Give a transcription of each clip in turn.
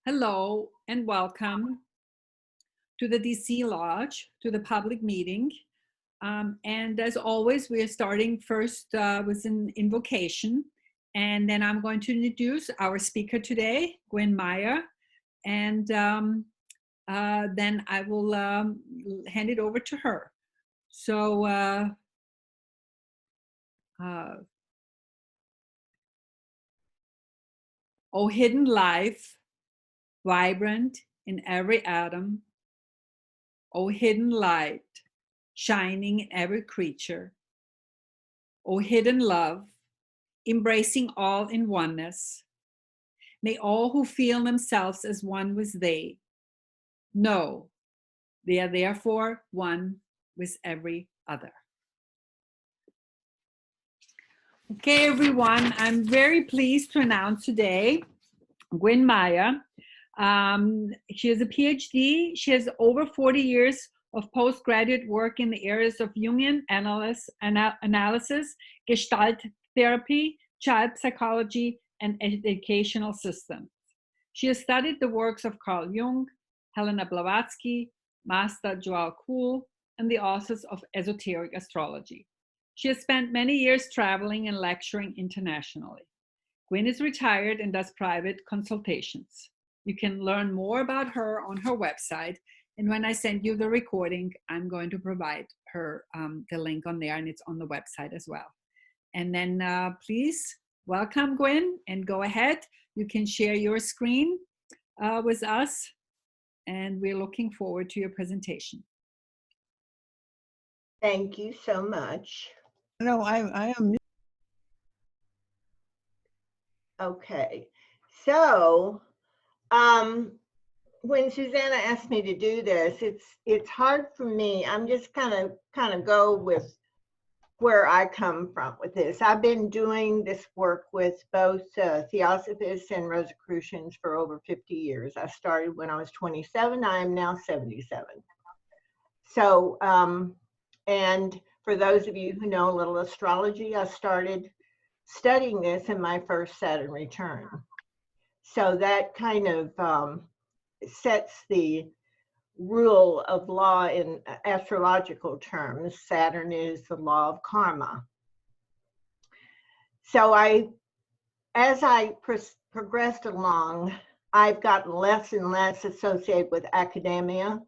Hello and welcome to the DC Lodge, to the public meeting. And as always, we are starting first with an invocation. And then I'm going to introduce our speaker today, Gwen Meyer. And then I will hand it over to her. So, O hidden life, vibrant in every atom, O hidden light, shining in every creature, O hidden love, embracing all in oneness, may all who feel themselves as one with they know they are therefore one with every other. Okay, everyone, I'm very pleased to announce today Gwen Meyer. She has a PhD. She has over 40 years of postgraduate work in the areas of Jungian analysis, Gestalt therapy, child psychology, and educational systems. She has studied the works of Carl Jung, Helena Blavatsky, Master Joao Kuhl, and the authors of Esoteric Astrology. She has spent many years traveling and lecturing internationally. Gwen is retired and does private consultations. You can learn more about her on her website. And when I send you the recording, I'm going to provide her the link on there, and it's on the website as well. And then please welcome Gwen and go ahead. You can share your screen with us, and we're looking forward to your presentation. Thank you so much. No, I am. Okay, so when Susanna asked me to do this, it's hard for me. I'm just kind of go with where I come from with this. I've been doing this work with both Theosophists and Rosicrucians for over 50 years. I started when I was 27. I am now 77. So, and for those of you who know a little astrology, I started studying this in my first Saturn return. So that kind of sets the rule of law in astrological terms. Saturn is the law of karma. So as I progressed along, I've gotten less and less associated with academia.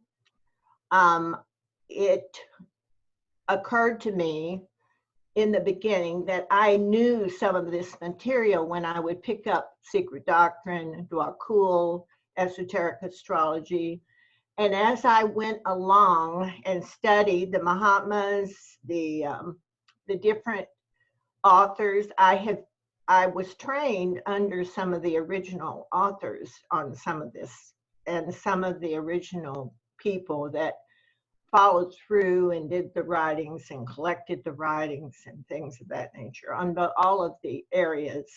It occurred to me in the beginning that I knew some of this material when I would pick up Secret Doctrine, Joao Kuhl, Esoteric Astrology. And as I went along and studied the Mahatmas, the different authors, I was trained under some of the original authors on some of this, and some of the original people that followed through and did the writings and collected the writings and things of that nature on all of the areas.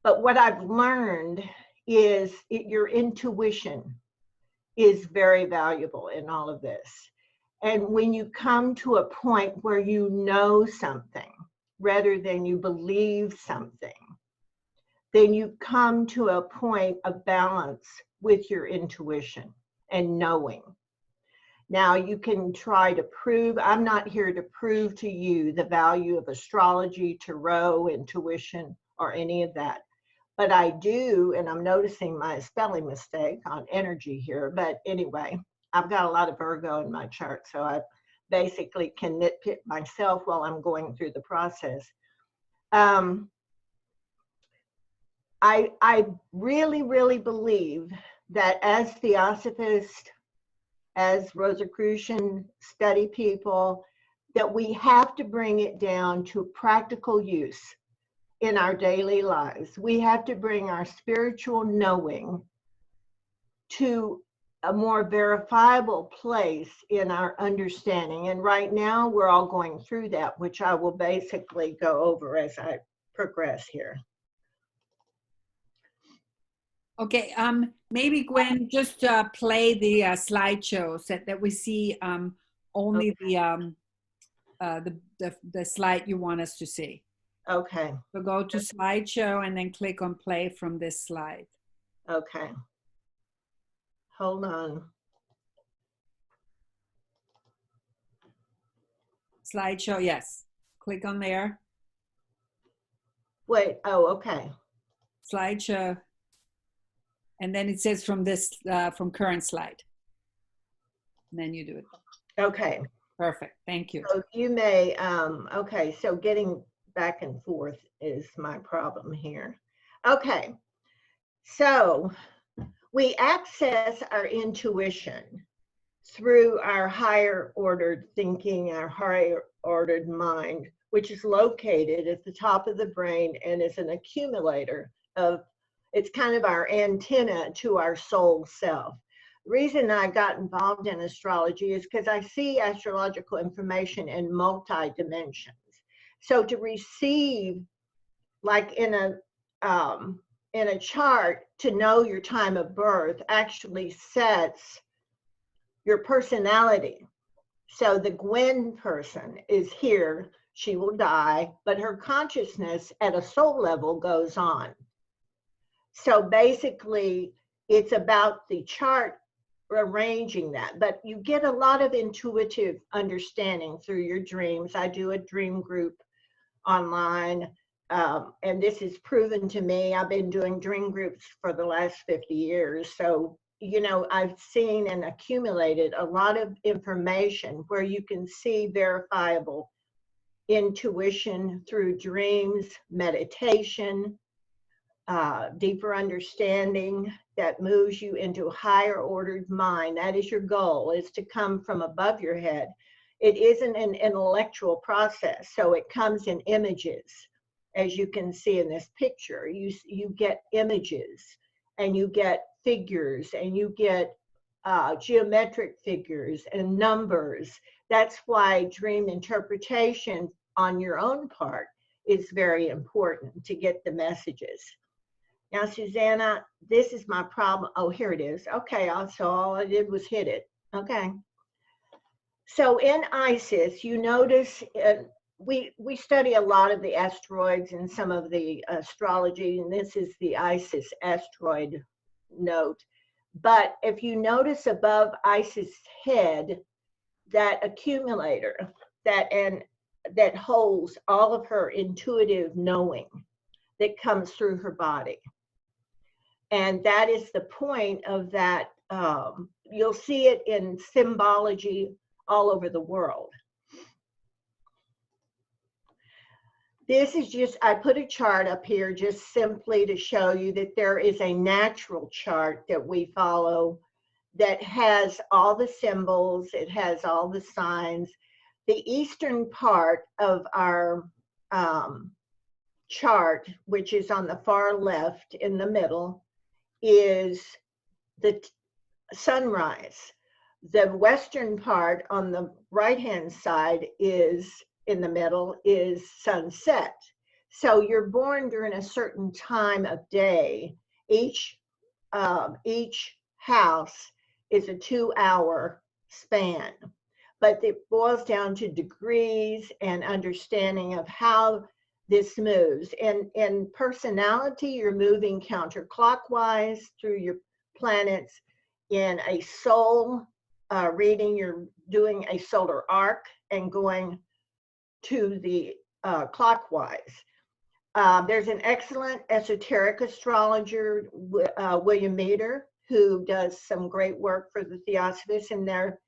But what I've learned is your intuition is very valuable in all of this. And when you come to a point where you know something rather than you believe something, then you come to a point of balance with your intuition and knowing. Now, you can try to prove, I'm not here to prove to you the value of astrology, tarot, intuition, or any of that. But I do, and I'm noticing my spelling mistake on energy here. But anyway, I've got a lot of Virgo in my chart, so I basically can nitpick myself while I'm going through the process. I really, really believe that as Theosophists, as Rosicrucian study people, that we have to bring it down to practical use in our daily lives. We have to bring our spiritual knowing to a more verifiable place in our understanding. And right now we're all going through that, which I will basically go over as I progress here. Okay, maybe Gwen, just play the slideshow so that we see only Okay. the slide you want us to see. Okay. So go to slideshow and then click on play from this slide. Okay. Hold on. Slideshow, yes. Click on there. Wait, oh, okay. Slideshow. And then it says from this, from current slide. And then you do it. Okay. Perfect. Thank you. So you may, okay, so getting back and forth is my problem here. Okay. So we access our intuition through our higher ordered thinking, our higher ordered mind, which is located at the top of the brain and is an accumulator of, it's kind of our antenna to our soul self. The reason I got involved in astrology is because I see astrological information in multi-dimensions. So to receive, like in a chart, to know your time of birth actually sets your personality. So the Gwen person is here, she will die, but her consciousness at a soul level goes on. So basically, it's about the chart arranging that, but you get a lot of intuitive understanding through your dreams. I do a dream group online, and this is proven to me. I've been doing dream groups for the last 50 years. So, you know, I've seen and accumulated a lot of information where you can see verifiable intuition through dreams, meditation, deeper understanding that moves you into a higher ordered mind. That is your goal, is to come from above your head. It isn't an intellectual process, so it comes in images. As you can see in this picture, you get images and you get figures and you get geometric figures and numbers. That's why dream interpretation on your own part is very important to get the messages. Now, Susanna, this is my problem. Oh, here it is. Okay, so all I did was hit it. Okay. So in ISIS, you notice we study a lot of the asteroids and some of the astrology, and this is the ISIS asteroid note. But if you notice above Isis' head, that accumulator that holds all of her intuitive knowing that comes through her body. And that is the point of that. You'll see it in symbology all over the world. This is just, I put a chart up here just simply to show you that there is a natural chart that we follow that has all the symbols, it has all the signs. The eastern part of our chart, which is on the far left in the middle, is the sunrise. The western part on the right-hand side is, in the middle, is sunset. So you're born during a certain time of day. Each house is a 2-hour span, but it boils down to degrees and understanding of how this moves. And in personality, you're moving counterclockwise through your planets. In a soul reading, you're doing a solar arc and going to the clockwise. There's an excellent esoteric astrologer, William Meader, who does some great work for the Theosophists, and there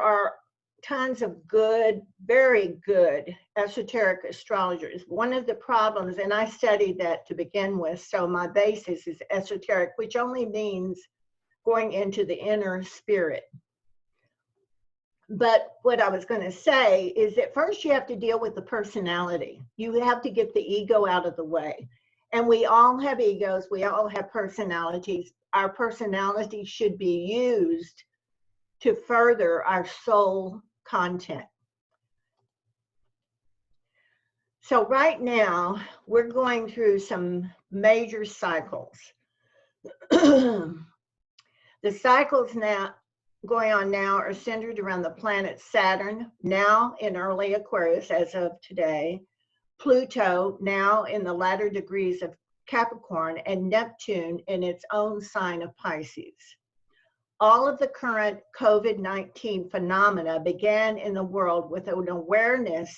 are tons of good, very good esoteric astrologers. One of the problems, and I studied that to begin with, so my basis is esoteric, which only means going into the inner spirit. But what I was going to say is that first you have to deal with the personality. You have to get the ego out of the way. And we all have egos. We all have personalities. Our personality should be used to further our soul content. So right now, we're going through some major cycles. The cycles now going on now are centered around the planet Saturn, now in early Aquarius as of today, Pluto now in the latter degrees of Capricorn, and Neptune in its own sign of Pisces. all of the current COVID-19 phenomena began in the world with an awareness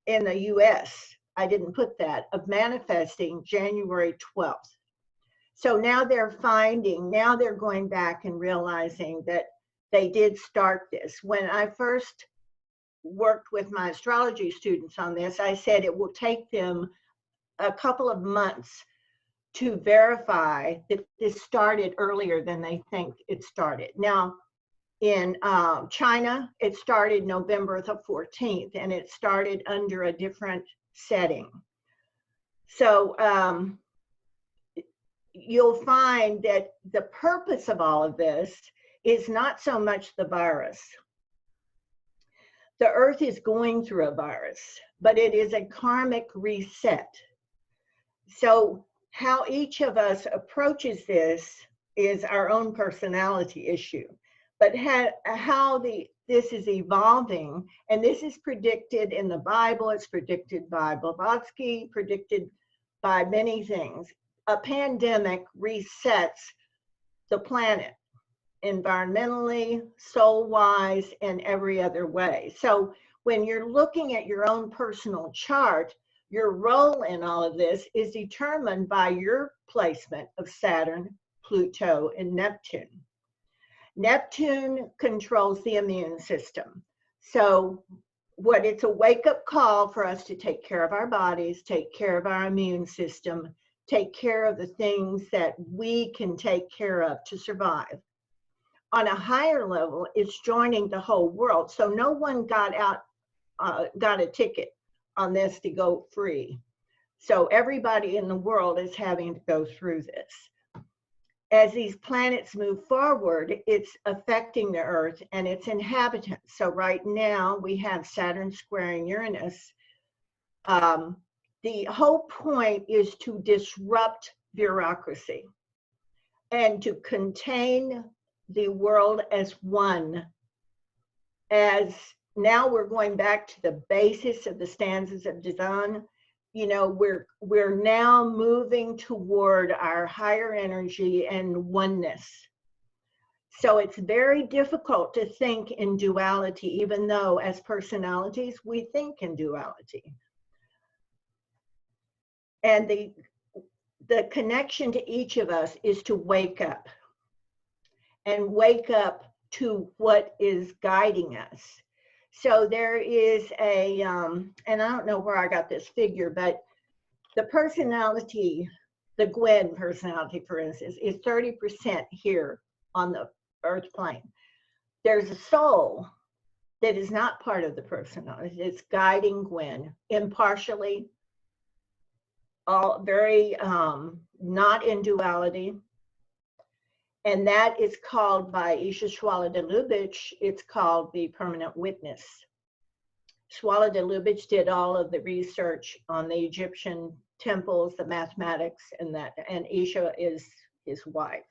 in the US, I didn't put that, of manifesting January 12th. So now they're going back and realizing that they did start this. When I first worked with my astrology students on this, I said it will take them a couple of months to verify that this started earlier than they think it started. Now, in China, it started November the 14th, and it started under a different setting. So you'll find that the purpose of all of this is not so much the virus. The earth is going through a virus, but it is a karmic reset. So how each of us approaches this is our own personality issue. But how this is evolving, and this is predicted in the Bible, it's predicted by Blavatsky, predicted by many things. A pandemic resets the planet environmentally, soul-wise, and every other way. So when you're looking at your own personal chart, your role in all of this is determined by your placement of Saturn, Pluto, and Neptune. Neptune controls the immune system. So it's a wake-up call for us to take care of our bodies, take care of our immune system, take care of the things that we can take care of to survive. On a higher level, it's joining the whole world. So no one got a ticket on this to go free. So everybody in the world is having to go through this. As these planets move forward, it's affecting the Earth and its inhabitants. So right now we have Saturn squaring Uranus. The whole point is to disrupt bureaucracy and to contain the world as one. As now we're going back to the basis of the stanzas of Dazan. You know, we're now moving toward our higher energy and oneness. So it's very difficult to think in duality, even though as personalities, we think in duality. And the connection to each of us is to wake up and wake up to what is guiding us. So there is a, and I don't know where I got this figure, but the personality, the Gwen personality, for instance, is 30% here on the earth plane. There's a soul that is not part of the personality. It's guiding Gwen impartially, all very not in duality. And that is called by Isha Shwala de Lubitsch, it's called the permanent witness. Shwala de Lubitsch did all of the research on the Egyptian temples, the mathematics, and Isha is his wife.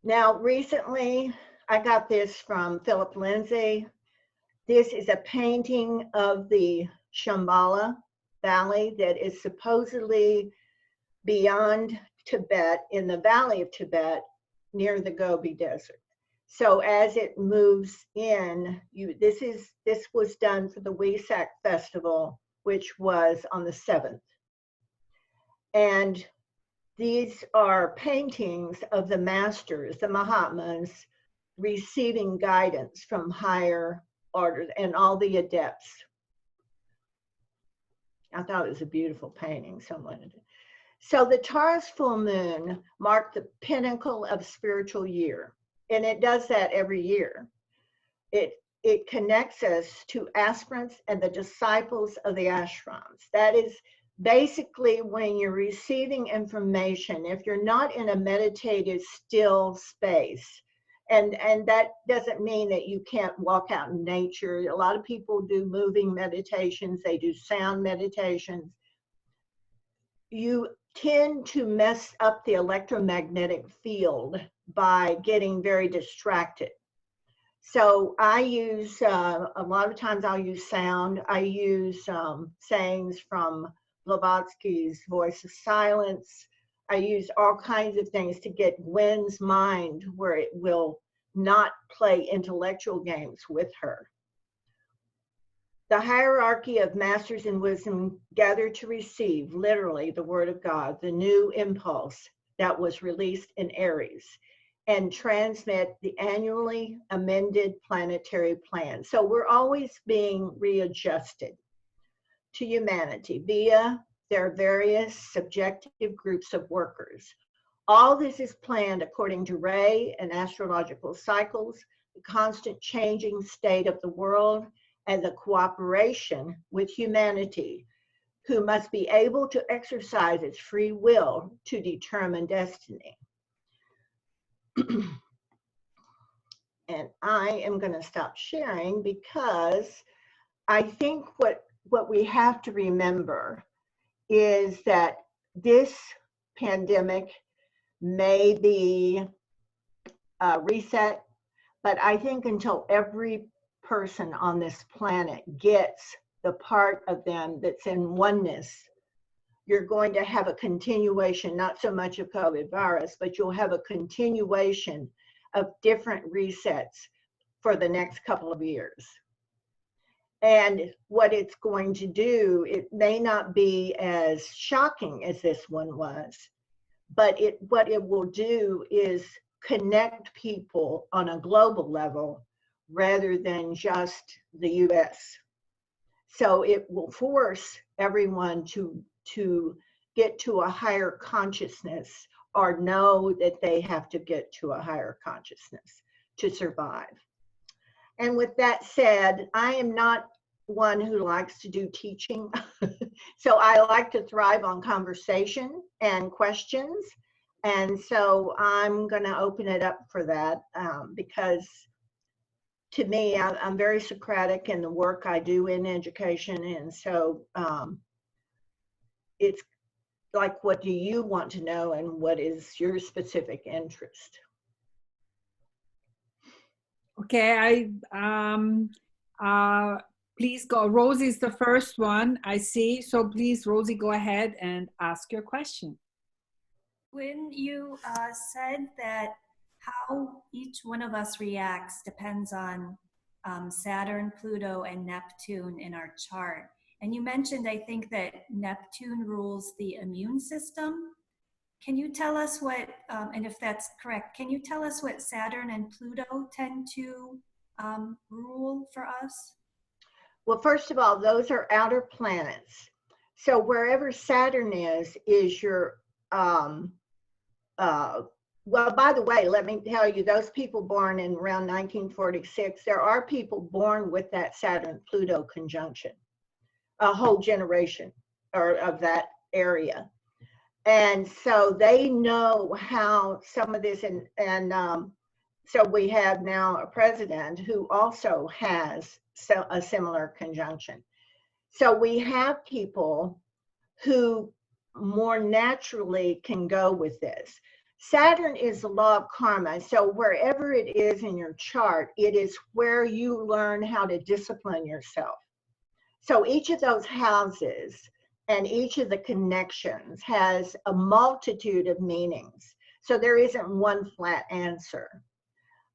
Now, recently, I got this from Philip Lindsay. This is a painting of the Shambhala Valley that is supposedly beyond Tibet, in the valley of Tibet, near the Gobi Desert. So as it moves in, this was done for the Wesak Festival, which was on the 7th. And these are paintings of the masters, the Mahatmas, receiving guidance from higher orders and all the adepts. I thought it was a beautiful painting. So the Taurus full moon marked the pinnacle of spiritual year, and it does that every year. It connects us to aspirants and the disciples of the ashrams. That is basically when you're receiving information, if you're not in a meditative, still space, and that doesn't mean that you can't walk out in nature. A lot of people do moving meditations, they do sound meditations. You tend to mess up the electromagnetic field by getting very distracted. So I use, a lot of times I'll use sound. I use sayings from Blavatsky's Voice of Silence. I use all kinds of things to get Gwen's mind where it will not play intellectual games with her. The hierarchy of masters in wisdom gathered to receive, literally, the word of God, the new impulse that was released in Aries, and transmit the annually amended planetary plan. So we're always being readjusted to humanity via their various subjective groups of workers. All this is planned according to Ray and astrological cycles, the constant changing state of the world, and the cooperation with humanity, who must be able to exercise its free will to determine destiny. And I am going to stop sharing because I think what we have to remember is that this pandemic may be a reset, but I think until every person on this planet gets the part of them that's in oneness, you're going to have a continuation, not so much of COVID virus, but you'll have a continuation of different resets for the next couple of years. And what it's going to do, it may not be as shocking as this one was, but what it will do is connect people on a global level rather than just the US. So it will force everyone to get to a higher consciousness or know that they have to get to a higher consciousness to survive. And with that said, I am not one who likes to do teaching. So I like to thrive on conversation and questions. And so I'm going to open it up for that because to me, I'm very Socratic in the work I do in education. And so it's like, what do you want to know and what is your specific interest? Okay, please go. Rosie's the first one I see. So please, Rosie, go ahead and ask your question. When you said that how each one of us reacts depends on Saturn, Pluto, and Neptune in our chart. And you mentioned, I think, that Neptune rules the immune system. Can you tell us what, and if that's correct, can you tell us what Saturn and Pluto tend to rule for us? Well, first of all, those are outer planets. So wherever Saturn is your, well, by the way, let me tell you, those people born in around 1946, there are people born with that Saturn-Pluto conjunction, a whole generation of that area. And so they know how some of this, so we have now a president who also has a similar conjunction. So we have people who more naturally can go with this. Saturn is the law of karma. So wherever it is in your chart, it is where you learn how to discipline yourself. So each of those houses and each of the connections has a multitude of meanings. So there isn't one flat answer.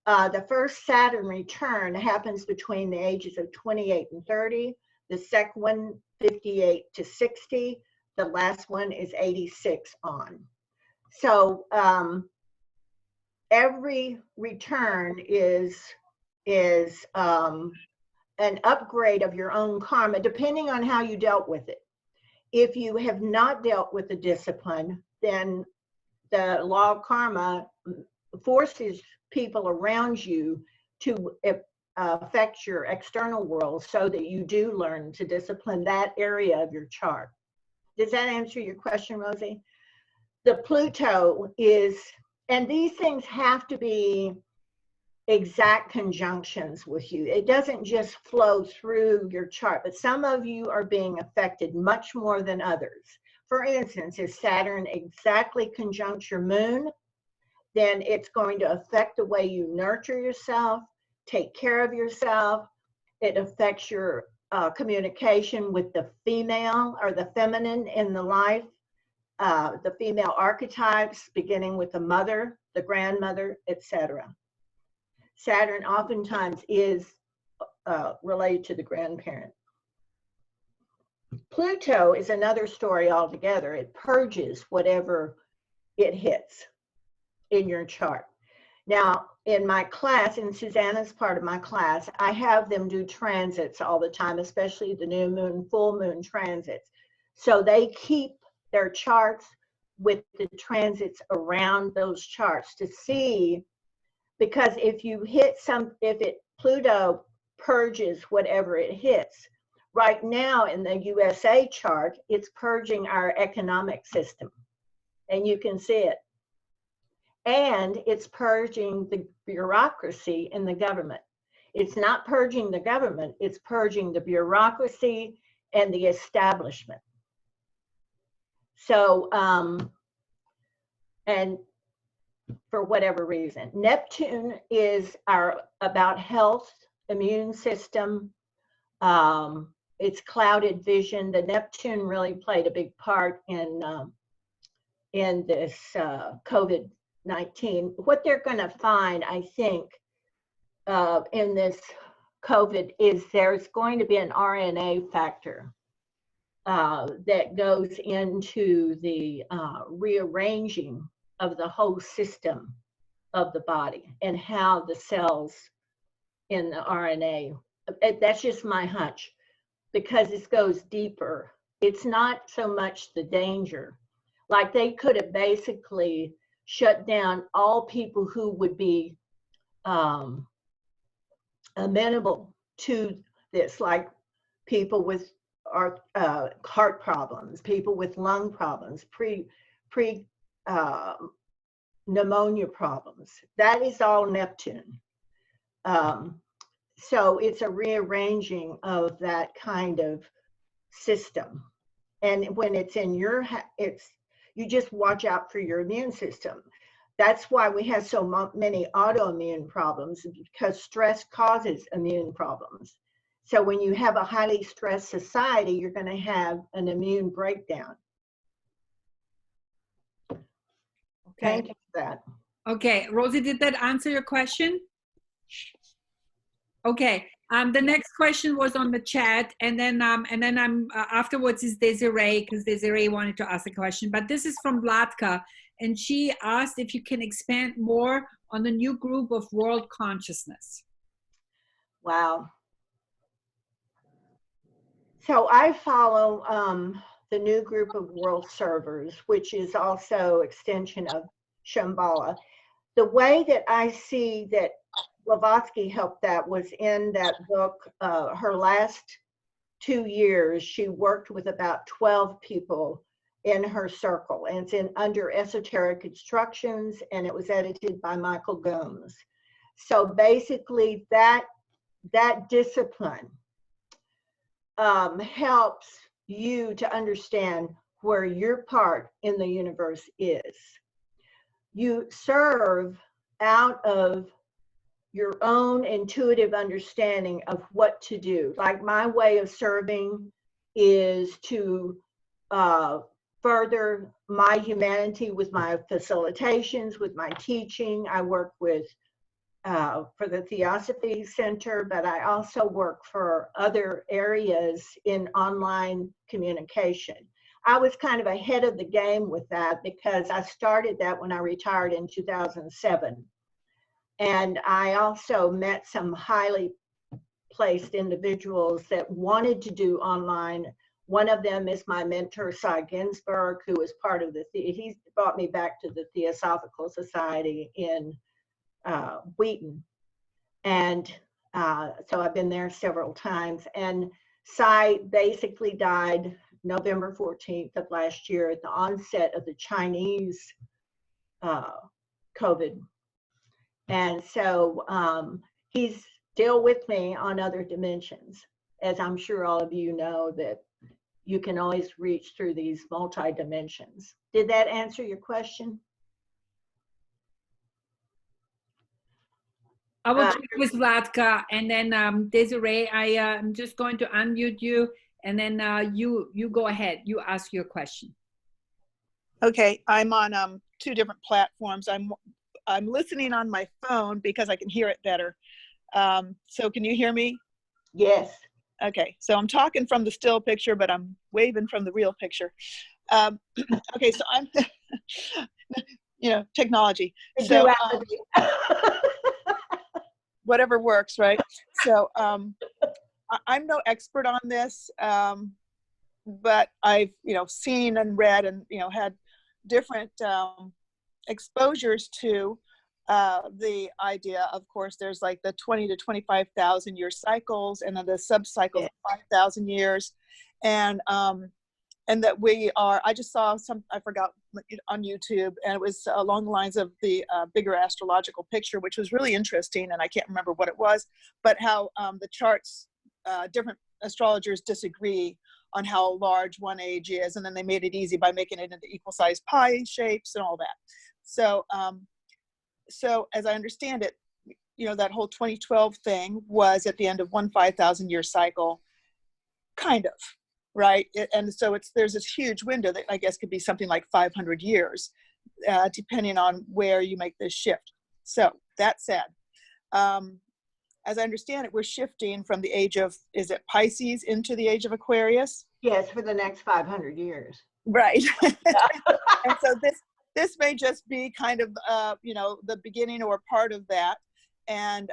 The first Saturn return happens between the ages of 28 and 30. The second one, 58 to 60. The last one is 86 on. So every return is an upgrade of your own karma, depending on how you dealt with it. If you have not dealt with the discipline, then the law of karma forces people around you to affect your external world so that you do learn to discipline that area of your chart. Does that answer your question, Rosie? The Pluto is, and these things have to be exact conjunctions with you. It doesn't just flow through your chart, but some of you are being affected much more than others. For instance, if Saturn exactly conjuncts your moon, then it's going to affect the way you nurture yourself, take care of yourself. It affects your communication with the female or the feminine in the life. the female archetypes, beginning with the mother, the grandmother, etc. Saturn oftentimes is related to the grandparent. Pluto is another story altogether. It purges whatever it hits in your chart. Now, in my class, in Susanna's part of my class, I have them do transits all the time, especially the new moon, full moon transits. So they keep their charts with the transits around those charts to see, because if you hit Pluto purges whatever it hits. Right now in the USA chart, it's purging our economic system, and you can see it. And it's purging the bureaucracy in the government. It's not purging the government, it's purging the bureaucracy and the establishment. So, and for whatever reason, Neptune is about health, immune system. It's clouded vision. The Neptune really played a big part in this COVID-19. What they're going to find, I think, in this COVID is there's going to be an RNA factor that goes into the rearranging of the whole system of the body and how the cells in the RNA, that's just my hunch, because this goes deeper. It's not so much the danger. Like they could have basically shut down all people who would be amenable to this, like people with heart problems, people with lung problems, pneumonia problems. That is all Neptune. So it's a rearranging of that kind of system. And when it's in your, you just watch out for your immune system. That's why we have so many autoimmune problems, because stress causes immune problems. So when you have a highly stressed society, you're going to have an immune breakdown. Okay. Thank you for that. Okay, Rosie, did that answer your question? Okay. The next question was on the chat, and then afterwards is Desiree, because Desiree wanted to ask a question. But this is from Vlatka, and she asked if you can expand more on the new group of world consciousness. Wow. So I follow the new group of world servers, which is also extension of Shambhala. The way that I see that Blavatsky helped that was in that book. Her last 2 years, she worked with about 12 people in her circle, and it's in under esoteric instructions, and it was edited by Michael Gomes. So basically that discipline helps you to understand where your part in the universe is. You serve out of your own intuitive understanding of what to do. Like my way of serving is to further my humanity with my facilitations, with my teaching. I work with for the Theosophy Center, but I also work for other areas in online communication. I was kind of ahead of the game with that because I started that when I retired in 2007. And I also met some highly placed individuals that wanted to do online. One of them is my mentor, Cy Ginsburg, who was part of he brought me back to the Theosophical Society in Wheaton. And so I've been there several times. And Cy basically died November 14th of last year at the onset of the Chinese COVID. And so he's still with me on other dimensions, as I'm sure all of you know that you can always reach through these multi-dimensions. Did that answer your question? I will check with Vlatka, and then Desiree, I'm just going to unmute you, and then you go ahead. You ask your question. Okay, I'm on two different platforms. I'm listening on my phone because I can hear it better. So can you hear me? Yes. Okay, so I'm talking from the still picture, but I'm waving from the real picture. Okay, so I'm, technology. The So duality. whatever works, right? So I'm no expert on this, but I've, seen and read and, had different exposures to the idea. Of course, there's like the 20 to 25,000 year cycles, and then the sub-cycles of 5,000 years. And that we are, I just saw I forgot, on YouTube, and it was along the lines of the bigger astrological picture, which was really interesting, and I can't remember what it was, but how the charts, different astrologers disagree on how large one age is, and then they made it easy by making it into equal size pie shapes and all that. So, so as I understand it, that whole 2012 thing was at the end of one 5,000 year cycle, kind of, right? And so there's this huge window that I guess could be something like 500 years, depending on where you make this shift. So that said, as I understand it, we're shifting from the age of, is it Pisces, into the age of Aquarius? Yes, for the next 500 years. Right. And so this may just be kind of, the beginning or part of that. And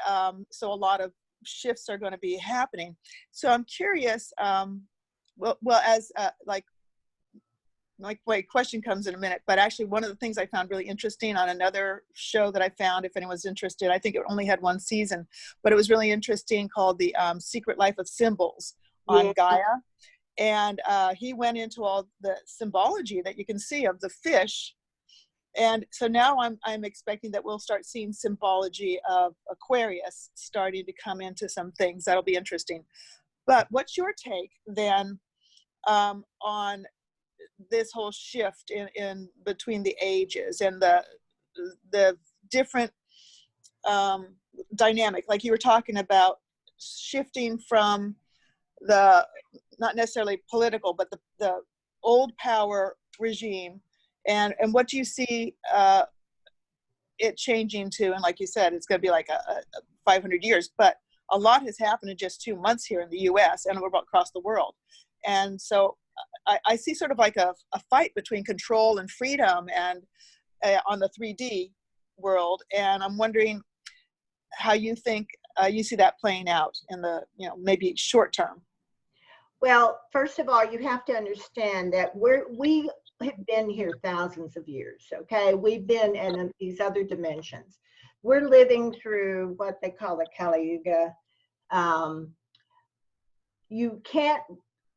so a lot of shifts are going to be happening. So I'm curious, as my question comes in a minute, but actually one of the things I found really interesting on another show that I found, if anyone's interested, I think it only had one season, but it was really interesting, called The Secret Life of Symbols on Gaia. And he went into all the symbology that you can see of the fish. And so now I'm expecting that we'll start seeing symbology of Aquarius starting to come into some things. That'll be interesting. But what's your take then on this whole shift in between the ages and the different dynamic, like you were talking about, shifting from the, not necessarily political, but the old power regime, and what do you see it changing to? And like you said, it's going to be like a 500 years, but a lot has happened in just 2 months here in the US and across the world. And so I see sort of like a fight between control and freedom, and on the 3D world. And I'm wondering how you think you see that playing out in the, maybe short term. Well, first of all, you have to understand that we have been here thousands of years, okay? We've been in these other dimensions. We're living through what they call the Kali Yuga.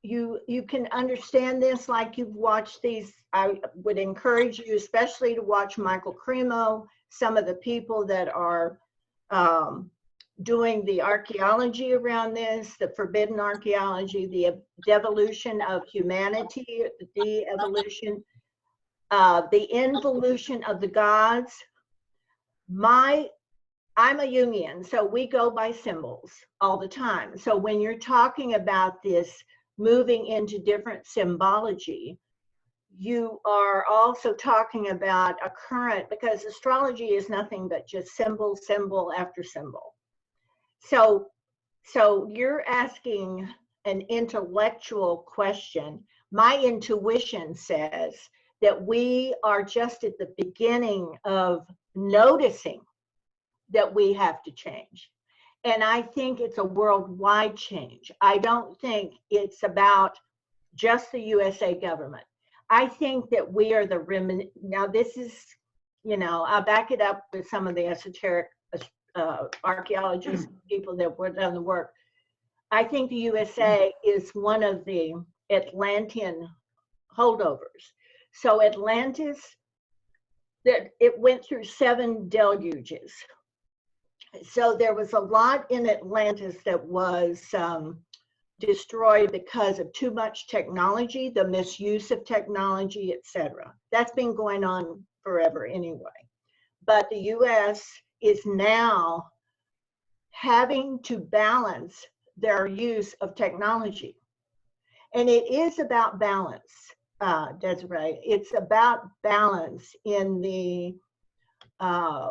You can understand this like you've watched these. I would encourage you especially to watch Michael Cremo, some of the people that are doing the archaeology around this, the forbidden archaeology, the devolution of humanity, the de-evolution, the involution of the gods. I'm a Jungian, so we go by symbols all the time. So when you're talking about this moving into different symbology, you are also talking about a current, because astrology is nothing but just symbol after symbol. So you're asking an intellectual question. My intuition says that we are just at the beginning of noticing that we have to change. And I think it's a worldwide change. I don't think it's about just the USA government. I think that we are the remnant. Now this is, I'll back it up with some of the esoteric archaeologists, people that were done the work. I think the USA is one of the Atlantean holdovers. So Atlantis, that it went through 7 deluges. So there was a lot in Atlantis that was destroyed because of too much technology, the misuse of technology, etc. That's been going on forever anyway. But the US is now having to balance their use of technology. And it is about balance. Desiree. It's about balance in the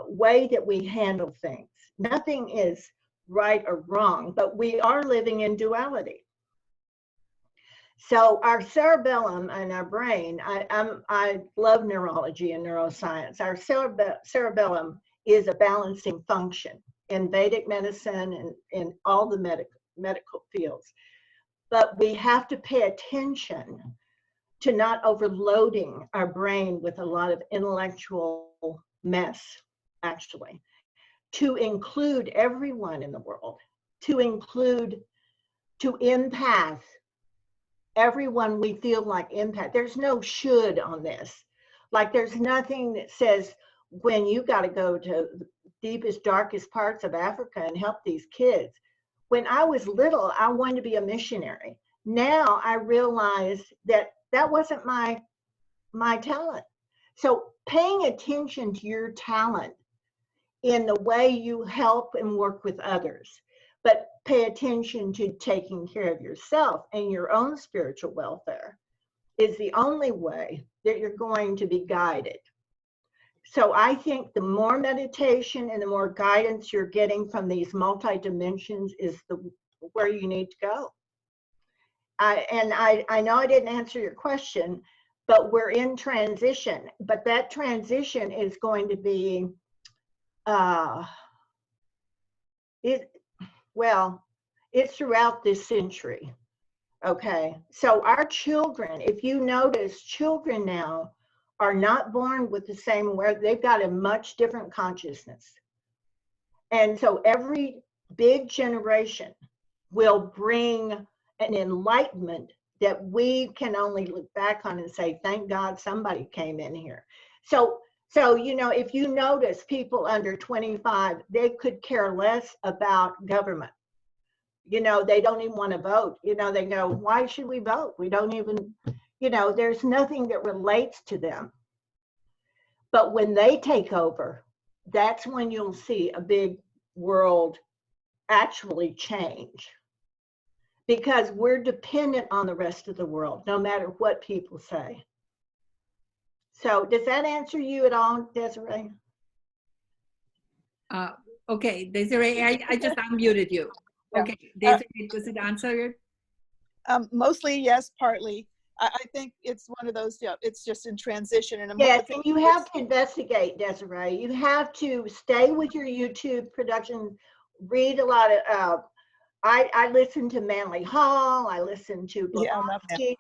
way that we handle things. Nothing is right or wrong, but we are living in duality. So our cerebellum and our brain, I love neurology and neuroscience. Our cerebellum is a balancing function in Vedic medicine and in all the medical fields. But we have to pay attention to not overloading our brain with a lot of intellectual mess, actually, to include everyone in the world, to empath everyone we feel like empath. There's no should on this. Like there's nothing that says when you got to go to the deepest, darkest parts of Africa and help these kids. When I was little, I wanted to be a missionary. Now I realize that that wasn't my talent. So paying attention to your talent in the way you help and work with others, but pay attention to taking care of yourself and your own spiritual welfare is the only way that you're going to be guided. So I think the more meditation and the more guidance you're getting from these multi-dimensions is where you need to go. I know I didn't answer your question, but we're in transition. But that transition is going to be, it's throughout this century. Okay, so our children, if you notice, children now are not born with the same aware. They've got a much different consciousness. And so every big generation will bring an enlightenment that we can only look back on and say, thank God somebody came in here. So you know, if you notice people under 25, they could care less about government. You know, they don't even want to vote. You know, they go, why should we vote? We don't even, you know, there's nothing that relates to them. But when they take over, that's when you'll see a big world actually change. Because we're dependent on the rest of the world, no matter what people say. So does that answer you at all, Desiree? Okay, Desiree, I just unmuted you. Yeah. Okay, Desiree, does it answer you? Mostly yes, partly. I think it's one of those, yeah, it's just in transition. And Yes, and you have to investigate, Desiree. You have to stay with your YouTube production, read a lot of, I listen to Manly Hall, I listen to Blavatsky,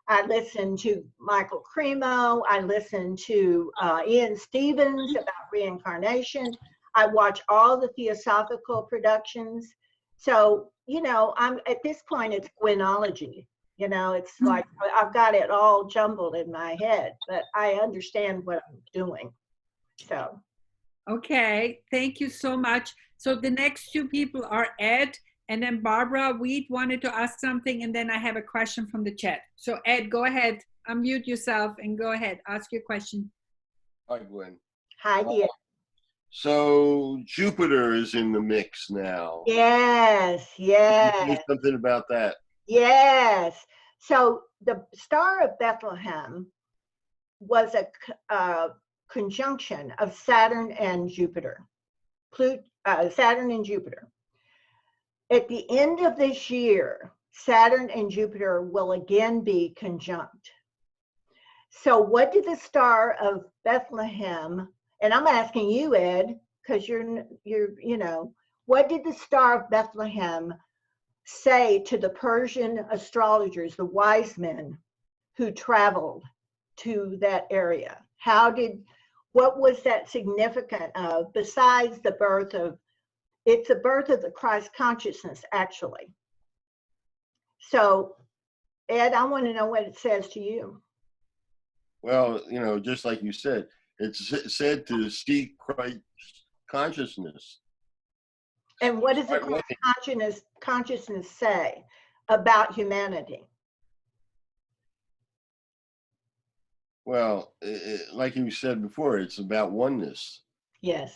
I listen to Michael Cremo, I listen to Ian Stevens about reincarnation. I watch all the Theosophical productions. So, you know, at this point, it's Gwenology. You know, it's like I've got it all jumbled in my head, but I understand what I'm doing. So. Okay, thank you so much. So the next two people are Ed and then Barbara. Weed wanted to ask something, and then I have a question from the chat. So Ed, go ahead, unmute yourself and go ahead, ask your question. Hi, Gwen. Hi, dear. So Jupiter is in the mix now. Yes, yes. Can you say something about that? Yes. So the Star of Bethlehem was a conjunction of Saturn and Jupiter. Saturn and Jupiter. At the end of this year, Saturn and Jupiter will again be conjunct. So what did the Star of Bethlehem, and I'm asking you, Ed, because you're, you know, what did the Star of Bethlehem say to the Persian astrologers, the wise men who traveled to that area? What was that significant of, besides the birth of, it's the birth of the Christ consciousness, actually. So, Ed, I want to know what it says to you. Well, you know, just like you said, it's said to seek Christ consciousness. And what does the Christ consciousness say about humanity? Well, like you said before, it's about oneness. Yes.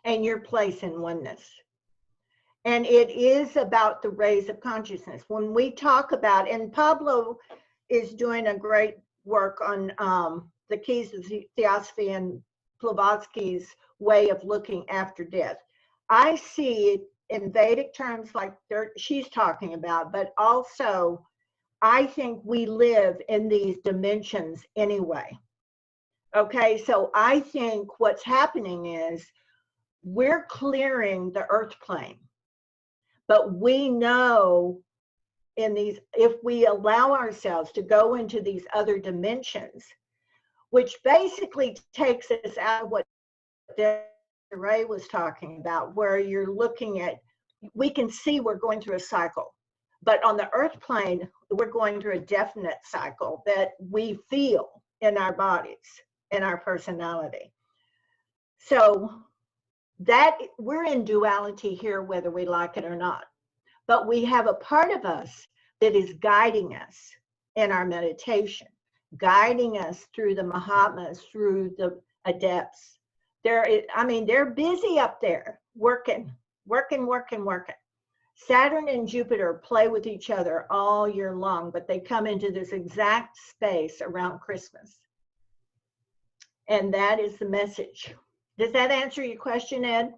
And your place in oneness. And it is about the rays of consciousness. When we talk about, and Pablo is doing a great work on the keys of Theosophy and Blavatsky's way of looking after death. I see it in Vedic terms like she's talking about, but also I think we live in these dimensions anyway. Okay, so I think what's happening is we're clearing the earth plane, but we know in these, if we allow ourselves to go into these other dimensions, which basically takes us out of what Ray was talking about, where you're looking at, we can see we're going through a cycle, but on the earth plane, we're going through a definite cycle that we feel in our bodies, in our personality. So that we're in duality here, whether we like it or not. But we have a part of us that is guiding us in our meditation, guiding us through the Mahatmas, through the adepts. They're busy up there, working. Saturn and Jupiter play with each other all year long, but they come into this exact space around Christmas. And that is the message. Does that answer your question, Ed?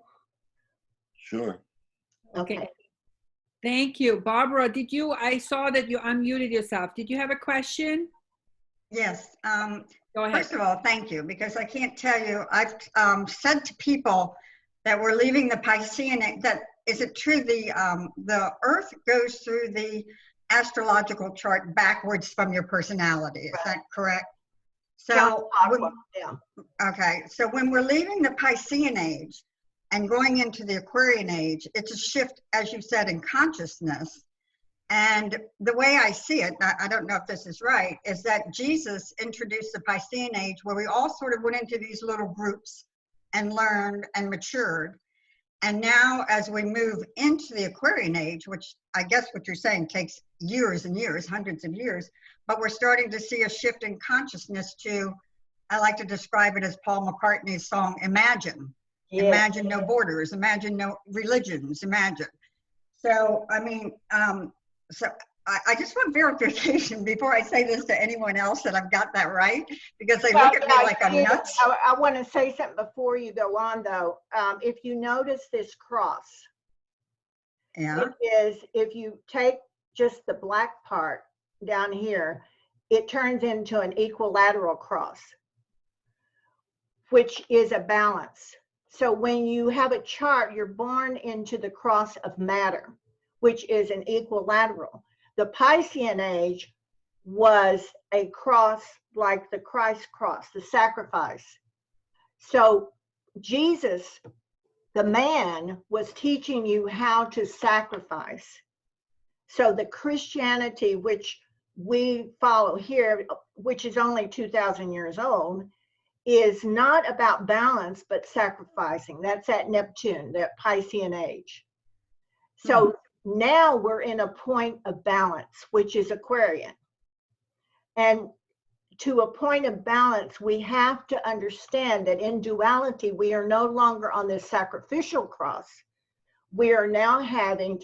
Sure. Okay. Thank you. Barbara, I saw that you unmuted yourself. Did you have a question? Yes. Go ahead. First of all, thank you, because I can't tell you, I've said to people that we're leaving the Piscean, that is it true the Earth goes through the astrological chart backwards from your personality. Is that correct? So, okay. So when we're leaving the Piscean age and going into the Aquarian age, it's a shift, as you said, in consciousness. And the way I see it, I don't know if this is right, is that Jesus introduced the Piscean age where we all sort of went into these little groups and learned and matured. And now as we move into the Aquarian age, which I guess what you're saying takes years and years, hundreds of years, but we're starting to see a shift in consciousness to, I like to describe it as Paul McCartney's song, Imagine. Yeah. Imagine no borders, imagine no religions, imagine. So, I mean, I just want verification before I say this to anyone else that I've got that right, because they look at me like I'm nuts. I want to say something before you go on, though. If you notice this cross, it is, if you take just the black part down here, it turns into an equilateral cross, which is a balance. So when you have a chart, you're born into the cross of matter, which is an equilateral. The Piscean age was a cross like the Christ cross, the sacrifice. So Jesus, the man, was teaching you how to sacrifice. So the Christianity, which we follow here, which is only 2,000 years old, is not about balance, but sacrificing. That's at Neptune, that Piscean age. So now we're in a point of balance, which is Aquarian. And to a point of balance, we have to understand that in duality, we are no longer on this sacrificial cross. We are now having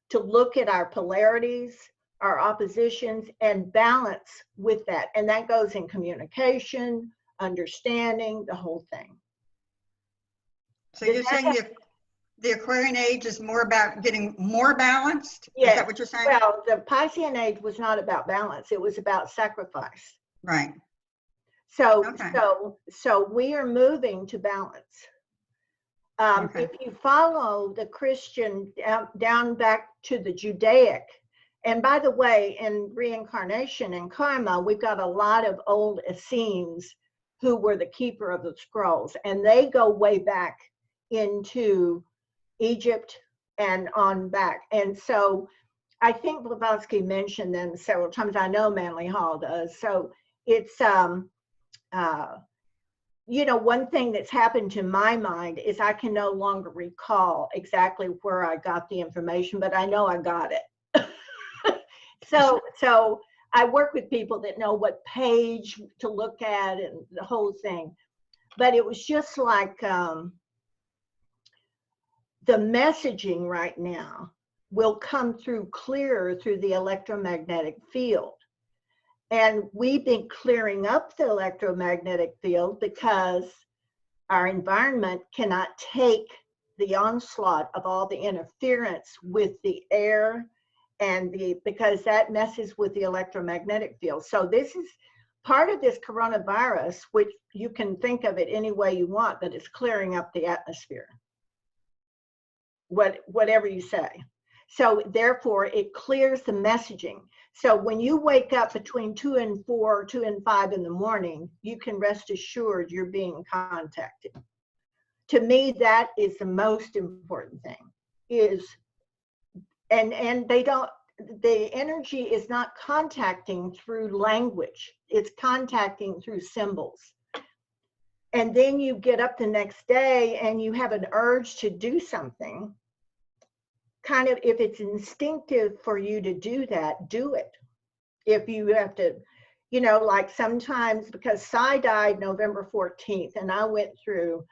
to look at our polarities, our oppositions, and balance with that. And that goes in communication, understanding, the whole thing. So you're saying the Aquarian age is more about getting more balanced? Yes. Is that what you're saying? Well, the Piscean age was not about balance. It was about sacrifice. Right. So, so we are moving to balance. If you follow the Christian down back to the Judaic, and by the way, in reincarnation and karma, we've got a lot of old Essenes who were the keeper of the scrolls, and they go way back into Egypt and on back. And so I think Blavatsky mentioned them several times. I know Manly Hall does. So it's, you know, one thing that's happened to my mind is I can no longer recall exactly where I got the information, but I know I got it. So I work with people that know what page to look at and the whole thing. But it was just like the messaging right now will come through clearer through the electromagnetic field. And we've been clearing up the electromagnetic field because our environment cannot take the onslaught of all the interference with the air and because that messes with the electromagnetic field. So this is part of this coronavirus, which you can think of it any way you want, but it's clearing up the atmosphere, whatever you say. So therefore it clears the messaging. So when you wake up between 2 and 4, 2 and 5 in the morning, you can rest assured you're being contacted. To me, that is the most important thing is, and they don't, the energy is not contacting through language. It's contacting through symbols. And then you get up the next day and you have an urge to do something. Kind of, if it's instinctive for you to do that, do it. If you have to, you know, like sometimes, because Cy died November 14th, and I went through,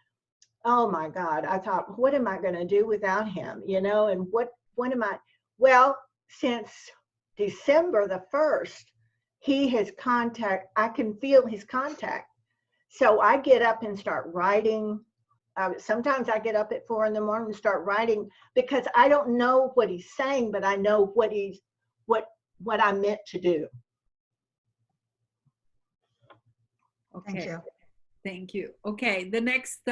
oh my God, I thought, what am I going to do without him? You know, and what am I? Well, since December the 1st, he has contact, I can feel his contact. So I get up and start writing. Sometimes I get up at 4 in the morning and start writing because I don't know what he's saying, but I know what I meant to do. Okay. Thank you. Thank you. Okay, the next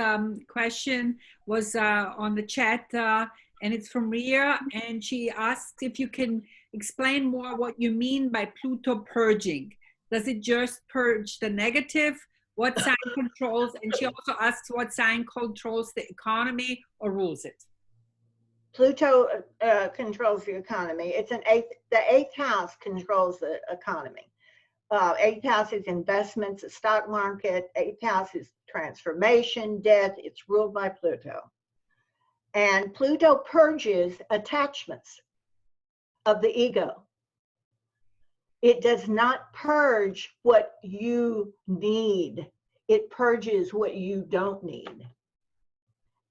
question was on the chat, and it's from Ria, and she asks if you can explain more what you mean by Pluto purging. Does it just purge the negative? What sign controls? And she also asks what sign controls the economy or rules it? Pluto controls the economy. It's the 8th house controls the economy. 8th house is investments, the stock market. 8th house is transformation, death. It's ruled by Pluto. And Pluto purges attachments of the ego. It does not purge what you need. It purges what you don't need.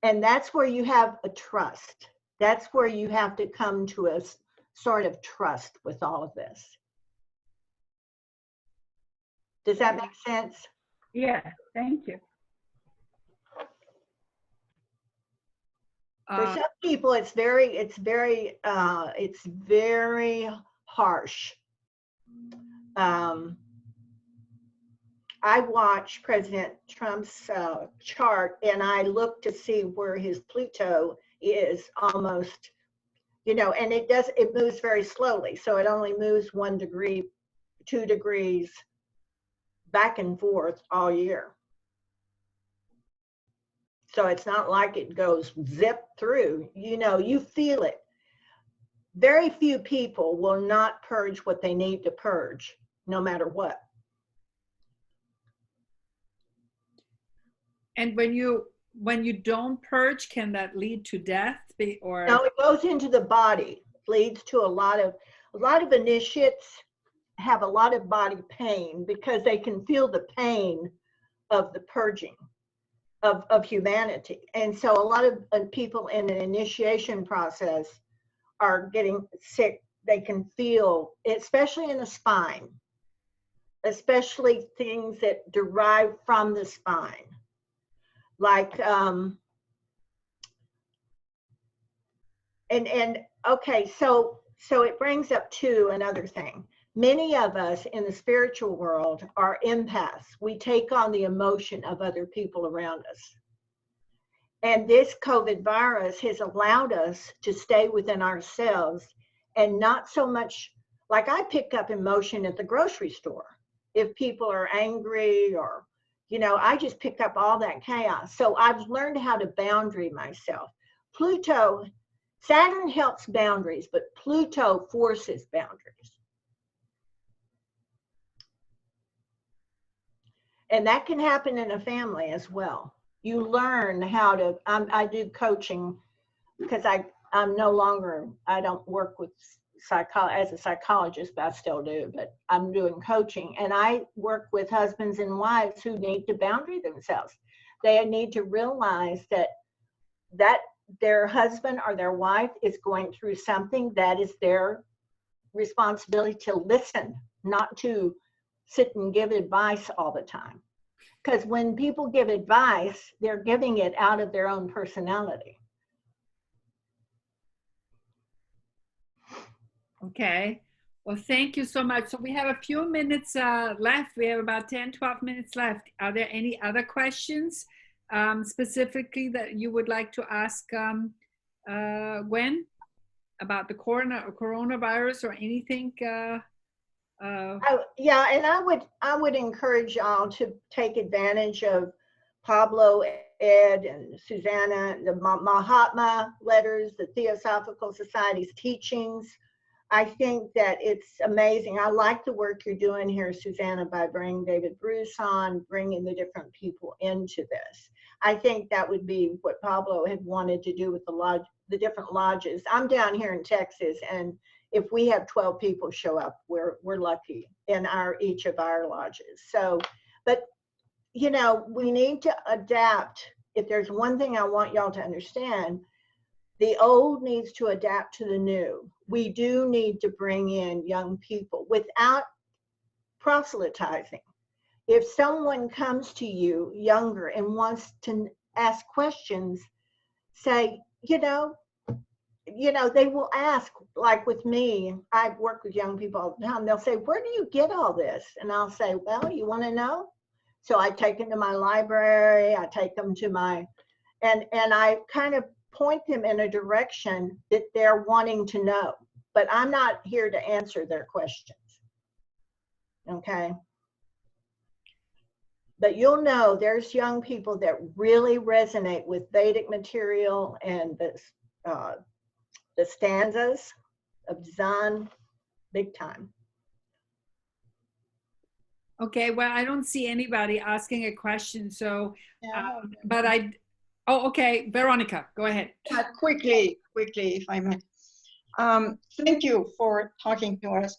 And that's where you have a trust. That's where you have to come to a sort of trust with all of this. Does that make sense? Yeah, thank you. For some people, it's very harsh. I watch President Trump's chart, and I look to see where his Pluto is almost, you know, and it moves very slowly. So it only moves 1 degree, 2 degrees back and forth all year. So it's not like it goes zip through, you know, you feel it. Very few people will not purge what they need to purge, no matter what. And when you don't purge, can that lead to death? Or No, it goes into the body, leads to a lot of initiates have a lot of body pain because they can feel the pain of the purging of humanity. And so a lot of people in an initiation process are getting sick. They can feel, especially in the spine, especially things that derive from the spine. Like, okay, so it brings up too another thing. Many of us in the spiritual world are empaths. We take on the emotion of other people around us. And this COVID virus has allowed us to stay within ourselves and not so much, like I pick up emotion at the grocery store. If people are angry or, you know, I just pick up all that chaos. So I've learned how to boundary myself. Saturn helps boundaries, but Pluto forces boundaries. And that can happen in a family as well. You learn how to, I do coaching because I'm no longer, I don't work with as a psychologist, but I still do, but I'm doing coaching. And I work with husbands and wives who need to boundary themselves. They need to realize that their husband or their wife is going through something that is their responsibility to listen, not to sit and give advice all the time. Because when people give advice, they're giving it out of their own personality. Okay. Well, thank you so much. So we have a few minutes left. We have about 10, 12 minutes left. Are there any other questions specifically that you would like to ask Gwen about the coronavirus or anything? Yeah, and I would encourage y'all to take advantage of Pablo, Ed, and Susanna, the Mahatma letters, the Theosophical Society's teachings. I think that it's amazing. I like the work you're doing here, Susanna, by bringing David Bruce on, bringing the different people into this. I think that would be what Pablo had wanted to do with the different lodges. I'm down here in Texas, and if we have 12 people show up, we're lucky in each of our lodges. So, but you know, we need to adapt. If there's one thing I want y'all to understand, the old needs to adapt to the new. We do need to bring in young people without proselytizing. If someone comes to you younger and wants to ask questions, say, you know, they will ask, like with me, I work with young people all the time. They'll say, where do you get all this? And I'll say, well, you want to know? So I take them to my library, I take them to my, and I kind of point them in a direction that they're wanting to know, but I'm not here to answer their questions. Okay. But you'll know there's young people that really resonate with Vedic material and the stanzas of Zan, big time. Okay, well, I don't see anybody asking a question, so, Yeah. but oh, okay, Veronica, go ahead. Quickly, if I may. Thank you for talking to us.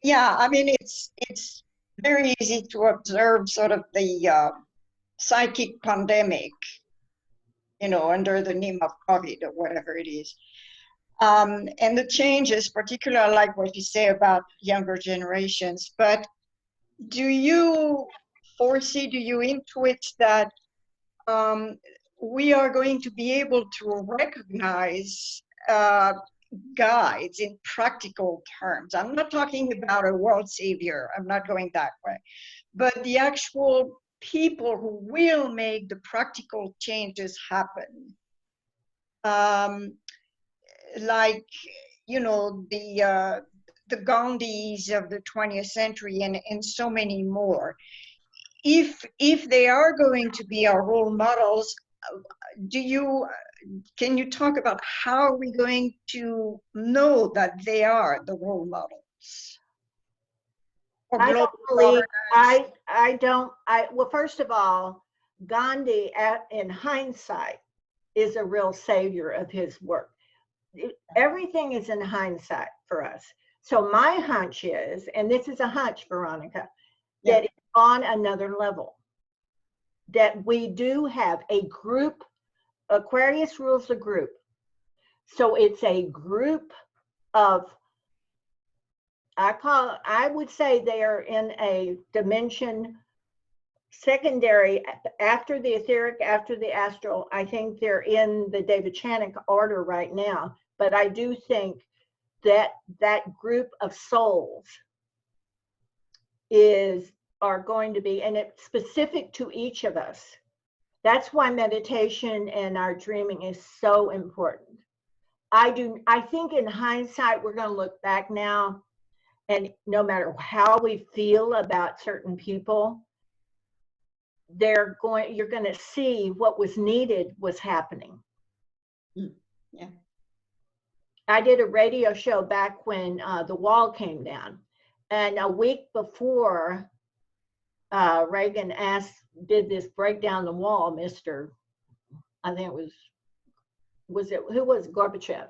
Yeah, I mean, it's very easy to observe sort of the psychic pandemic, you know, under the name of COVID or whatever it is. And the changes, particularly I like what you say about younger generations, but do you intuit that we are going to be able to recognize guides in practical terms? I'm not talking about a world savior, I'm not going that way, but the actual people who will make the practical changes happen. Like, you know, the Gandhis of the 20th century and so many more. If they are going to be our role models, can you talk about how are we going to know that they are the role models? I don't believe, well, first of all, Gandhi in hindsight is a real savior of his work. Everything is in hindsight for us. So my hunch is, and this is a hunch, Veronica, that it's on another level. That we do have a group, Aquarius rules the group. So it's a group of, I would say they are in a dimension secondary after the etheric, after the astral. I think they're in the Devachanic order right now, but I do think that that group of souls are going to be, and it's specific to each of us. That's why meditation and our dreaming is so important. I think in hindsight, we're going to look back now, and no matter how we feel about certain people, you're going to see what was needed was happening. Yeah. I did a radio show back when the wall came down, and a week before Reagan did this break down the wall, Mr. I think who was Gorbachev.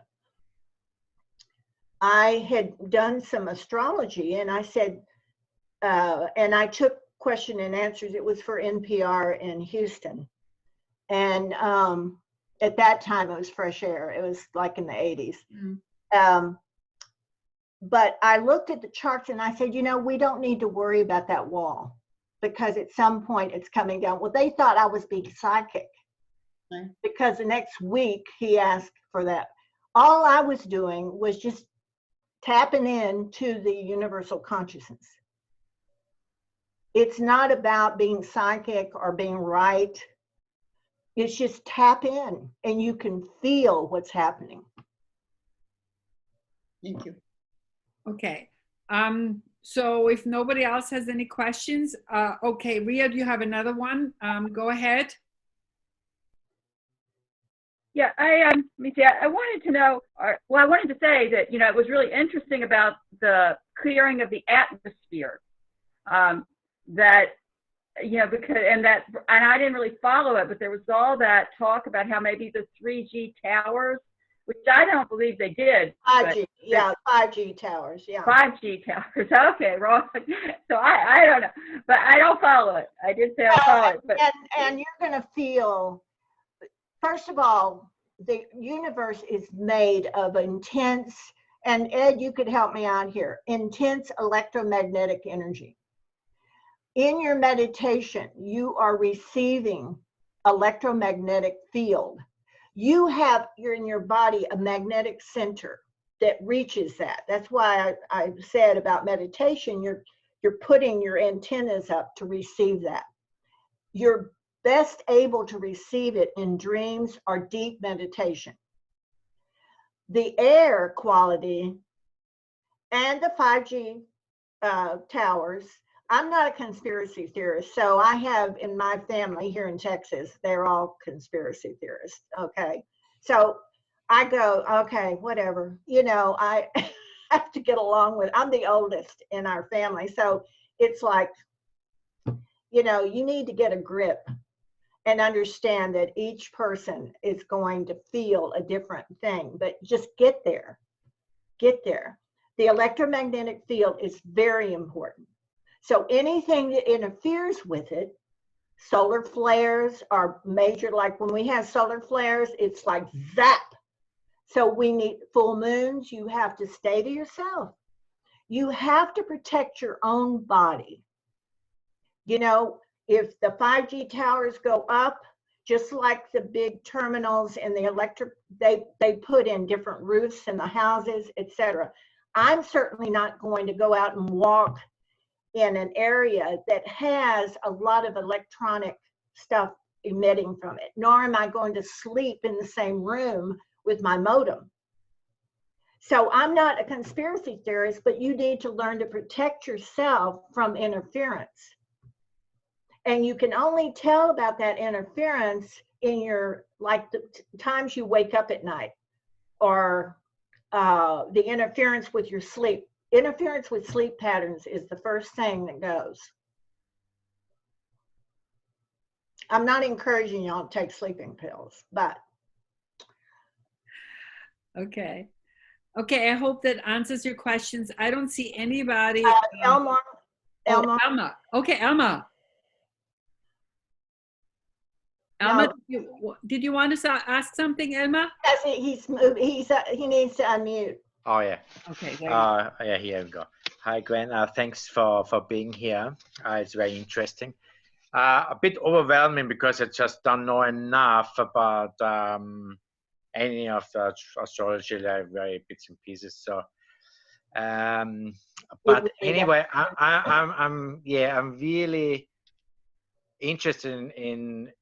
I had done some astrology, and I said, and I took question and answers. It was for NPR in Houston. And at that time, it was Fresh Air. It was like in the 80s. But I looked at the charts and I said, you know, we don't need to worry about that wall because at some point it's coming down. Well, they thought I was being psychic because the next week he asked for that. All I was doing was just tapping into the universal consciousness. It's not about being psychic or being right. It's just tap in and you can feel what's happening. Thank you. Okay. So if nobody else has any questions, okay, Ria, do you have another one? Go ahead. Yeah, me too. I wanted to know, well, I wanted to say that, you know, it was really interesting about the clearing of the atmosphere. That, you know, because, and I didn't really follow it, but there was all that talk about how maybe the 3G towers, which I don't believe they did. 5G, yeah, 5G towers, yeah. 5G towers, okay, wrong. So I don't know, but I don't follow it. I did say I follow it. But and you're going to feel, first of all, the universe is made of intense, and Ed, you could help me out here, intense electromagnetic energy. In your meditation, you are receiving electromagnetic field. You're in your body a magnetic center that reaches that. That's why I said about meditation, you're putting your antennas up to receive that. You're best able to receive it in dreams or deep meditation. The air quality and the 5G towers, I'm not a conspiracy theorist, so I have in my family here in Texas, they're all conspiracy theorists, okay? So I go, okay, whatever, you know, I have to get along with, I'm the oldest in our family, so it's like, you know, you need to get a grip and understand that each person is going to feel a different thing, but just get there, get there. The electromagnetic field is very important. So anything that interferes with it, solar flares are major, like when we have solar flares, it's like zap. So we need full moons, you have to stay to yourself. You have to protect your own body. You know, if the 5G towers go up, just like the big terminals and the electric, they put in different roofs in the houses, etc. I'm certainly not going to go out and walk in an area that has a lot of electronic stuff emitting from it, nor am I going to sleep in the same room with my modem. So I'm not a conspiracy theorist, but you need to learn to protect yourself from interference. And you can only tell about that interference in your, like the times you wake up at night, or the interference with your sleep. Interference with sleep patterns is the first thing that goes. I'm not encouraging y'all to take sleeping pills, but. Okay. Okay, I hope that answers your questions. I don't see anybody. Elma. Oh, Elma. Okay, Elma. Elma, did you want to ask something, Elma? Yes, he needs to unmute. Oh yeah. Okay. There you go. Yeah, here we go. Hi, Gwen. Thanks for being here. It's very interesting. A bit overwhelming because I just don't know enough about any of the astrology, like very bits and pieces. So, but anyway, I'm really interested in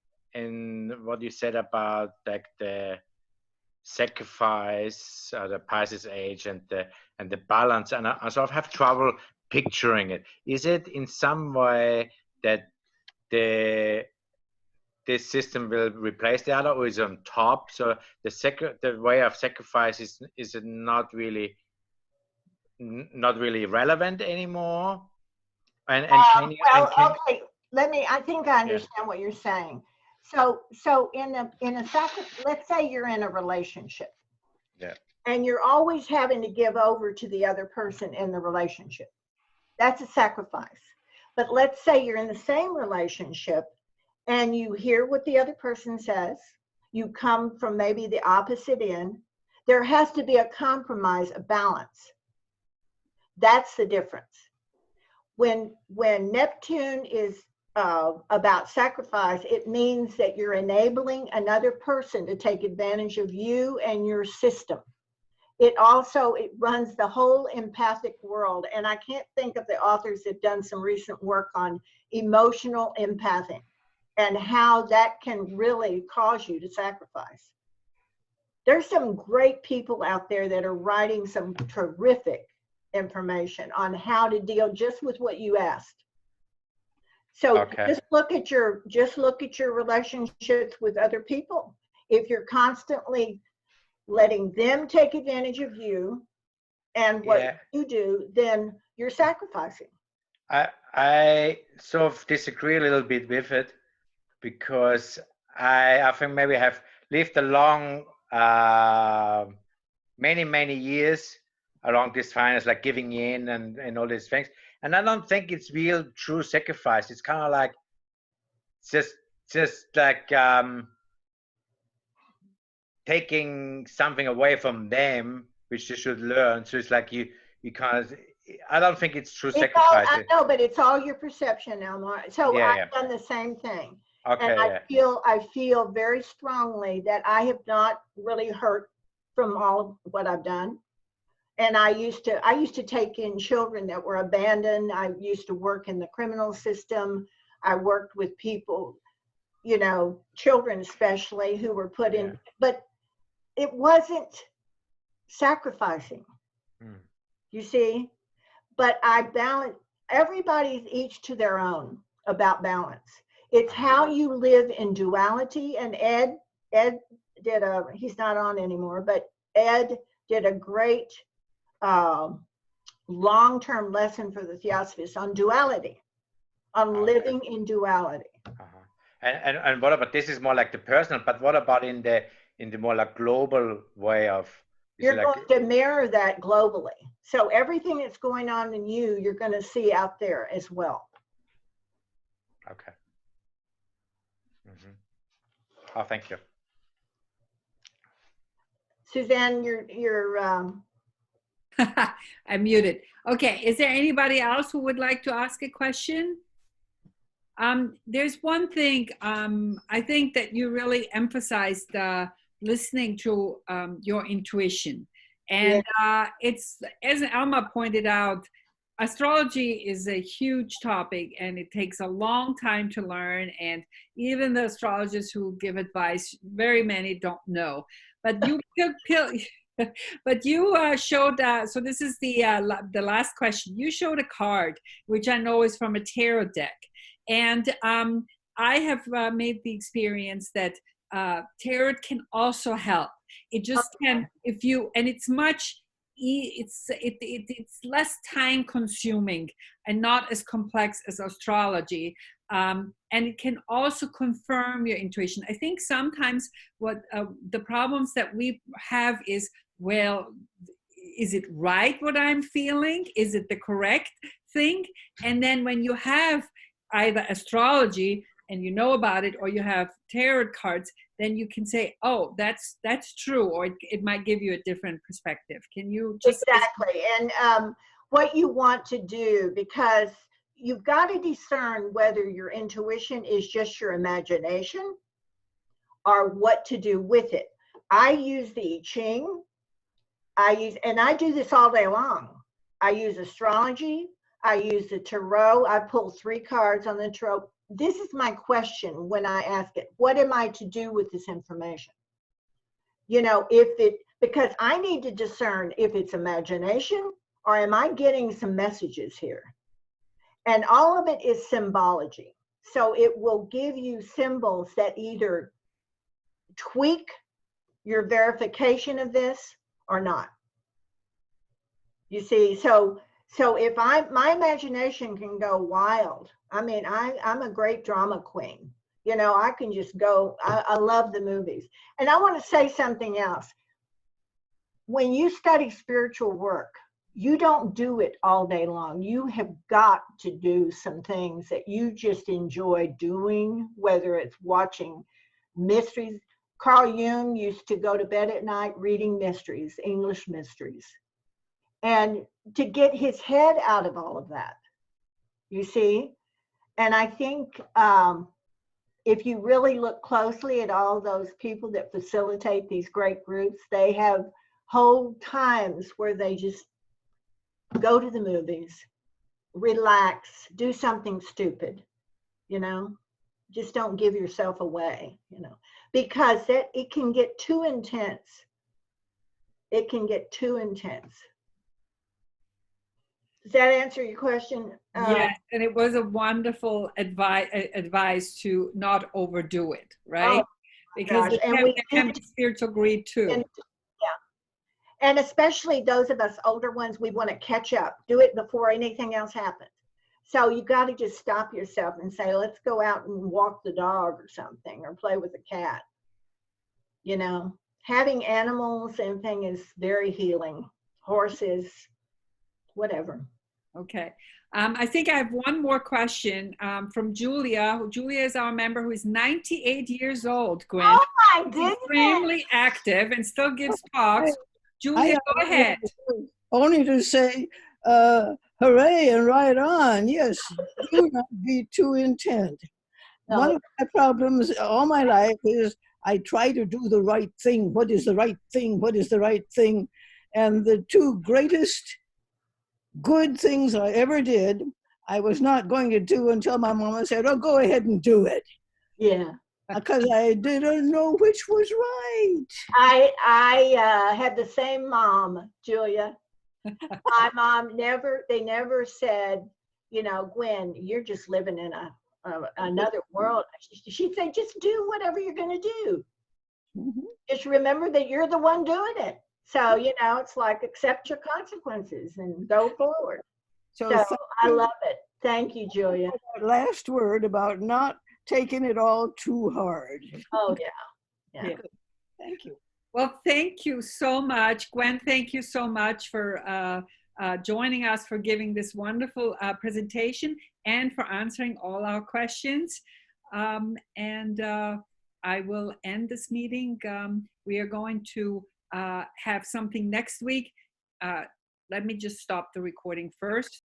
what you said about like the sacrifice, the Pisces age, and the balance, and I sort of have trouble picturing it. Is it in some way that this system will replace the other, or is it on top? So the way of sacrifice is not really relevant anymore. And can you? Okay. I think I understand what you're saying. So in a let's say you're in a relationship. Yeah. And you're always having to give over to the other person in the relationship. That's a sacrifice. But let's say you're in the same relationship and you hear what the other person says. You come from maybe the opposite end. There has to be a compromise, a balance. That's the difference. When Neptune is about sacrifice, it means that you're enabling another person to take advantage of you and your system. It runs the whole empathic world. And I can't think of the authors that have done some recent work on emotional empathy and how that can really cause you to sacrifice. There's some great people out there that are writing some terrific information on how to deal just with what you asked. So Okay. just look at your relationships with other people. If you're constantly letting them take advantage of you and what you do, then you're sacrificing. I sort of disagree a little bit with it, because I think maybe I have lived a long, many years along this finance, like giving in and all these things. And I don't think it's real true sacrifice. It's kind of like just like taking something away from them, which they should learn. So it's like you can't. I don't think it's true sacrifice. I know, but it's all your perception, Elmar. So I've done the same thing. Okay. And I feel very strongly that I have not really hurt from all of what I've done. And I used to take in children that were abandoned. I used to work in the criminal system. I worked with people, you know, children especially, who were put in, but it wasn't sacrificing, you see. But I balance, everybody's each to their own about balance. It's how you live in duality. And Ed did he's not on anymore, but Ed did a great long-term lesson for the Theosophists on duality, on living in duality. And what about, this is more like the personal, but what about in the more like global way of, you're going to mirror that globally. So everything that's going on in you, you're going to see out there as well. Okay. Oh, thank you. Suzanne, you're I'm muted. Okay, is there anybody else who would like to ask a question? There's one thing, I think that you really emphasized listening to your intuition. And it's, as Alma pointed out, astrology is a huge topic and it takes a long time to learn. And even the astrologers who give advice, very many don't know. But you but you showed, so this is the last question. You showed a card, which I know is from a tarot deck. And I have made the experience that tarot can also help. It just can, if you, and it's much, it's less time consuming and not as complex as astrology. And it can also confirm your intuition. I think sometimes what the problems that we have is, well, is it right what I'm feeling? Is it the correct thing? And then when you have either astrology and you know about it, or you have tarot cards, then you can say, oh, that's true, or it might give you a different perspective. Can you just— Exactly. And what you want to do, because you've got to discern whether your intuition is just your imagination or what to do with it. I use the I Ching. And I do this all day long. I use astrology. I use the tarot. I pull 3 cards on the tarot. This is my question when I ask it. What am I to do with this information? You know, because I need to discern if it's imagination or am I getting some messages here? And all of it is symbology. So it will give you symbols that either tweak your verification of this or not. You see, so if my imagination can go wild. I mean, I'm a great drama queen. You know, I can just go, I love the movies. And I want to say something else. When you study spiritual work, you don't do it all day long. You have got to do some things that you just enjoy doing, whether it's watching mysteries. Carl Jung used to go to bed at night reading mysteries, English mysteries. and to get his head out of all of that, you see. And I think if you really look closely at all those people that facilitate these great groups, they have whole times where they just go to the movies, relax, do something stupid, you know, just don't give yourself away, you know, because it can get too intense. It can get too intense. Does that answer your question? Yes, and it was a wonderful advice to not overdo it, right? Because gosh, and they we have spiritual greed too. And, yeah, and especially those of us older ones, we want to catch up, do it before anything else happens. So you got to just stop yourself and say, let's go out and walk the dog or something, or play with the cat. You know, having animals and thing is very healing. Horses, whatever. Okay. I think I have one more question from Julia. Julia is our member who is 98 years old, Gwen. Oh my goodness. Extremely active and still gives talks. Julia, go ahead. Only to say, hooray and right on. Yes, do not be too intent. No. One of my problems all my life is I try to do the right thing. What is the right thing? What is the right thing? And the two greatest good things I ever did, I was not going to do until my mama said, oh, go ahead and do it. Yeah. Because I didn't know which was right. I had the same mom, Julia. My mom they never said, you know, Gwen, you're just living in another world. She'd say, just do whatever you're going to do. Mm-hmm. Just remember that you're the one doing it. So, you know, it's like accept your consequences and go forward. So I love it. Thank you, Julia. Last word about not taking it all too hard. Oh, yeah. Yeah. Thank you. Well, thank you so much, Gwen. Thank you so much for joining us, for giving this wonderful presentation and for answering all our questions. I will end this meeting. We are going to have something next week. Let me just stop the recording first.